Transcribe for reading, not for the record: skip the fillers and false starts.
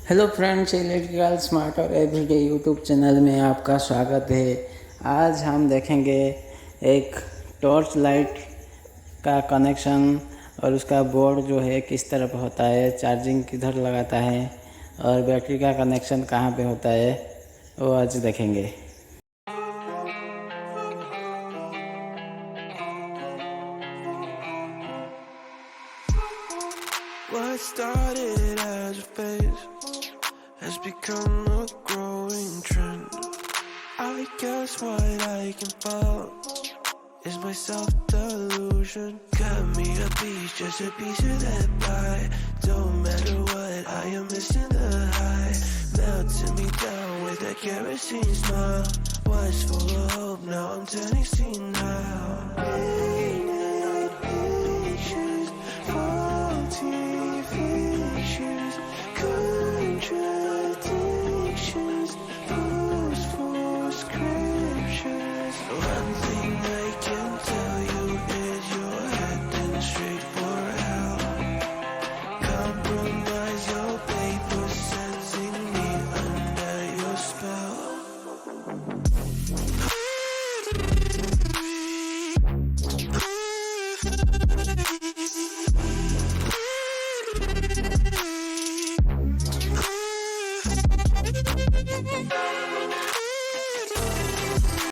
Hello friends, electrical smart और everyday YouTube channel में आपका स्वागत है। आज हम देखेंगे एक टॉर्च लाइट का कनेक्शन और उसका बोर्ड जो है किस तरफ होता है, चार्जिंग किधर लगाता है और बैटरी का कनेक्शन कहाँ पे होता है, वो आज देखेंगे। What started as a phase has become a growing trend. I guess what I can fall is my self-delusion. Cut me a piece, just a piece of that pie. Don't matter what, I am missing the high. Melting me down with that kerosene smile. Was full of hope, now I'm turning senile.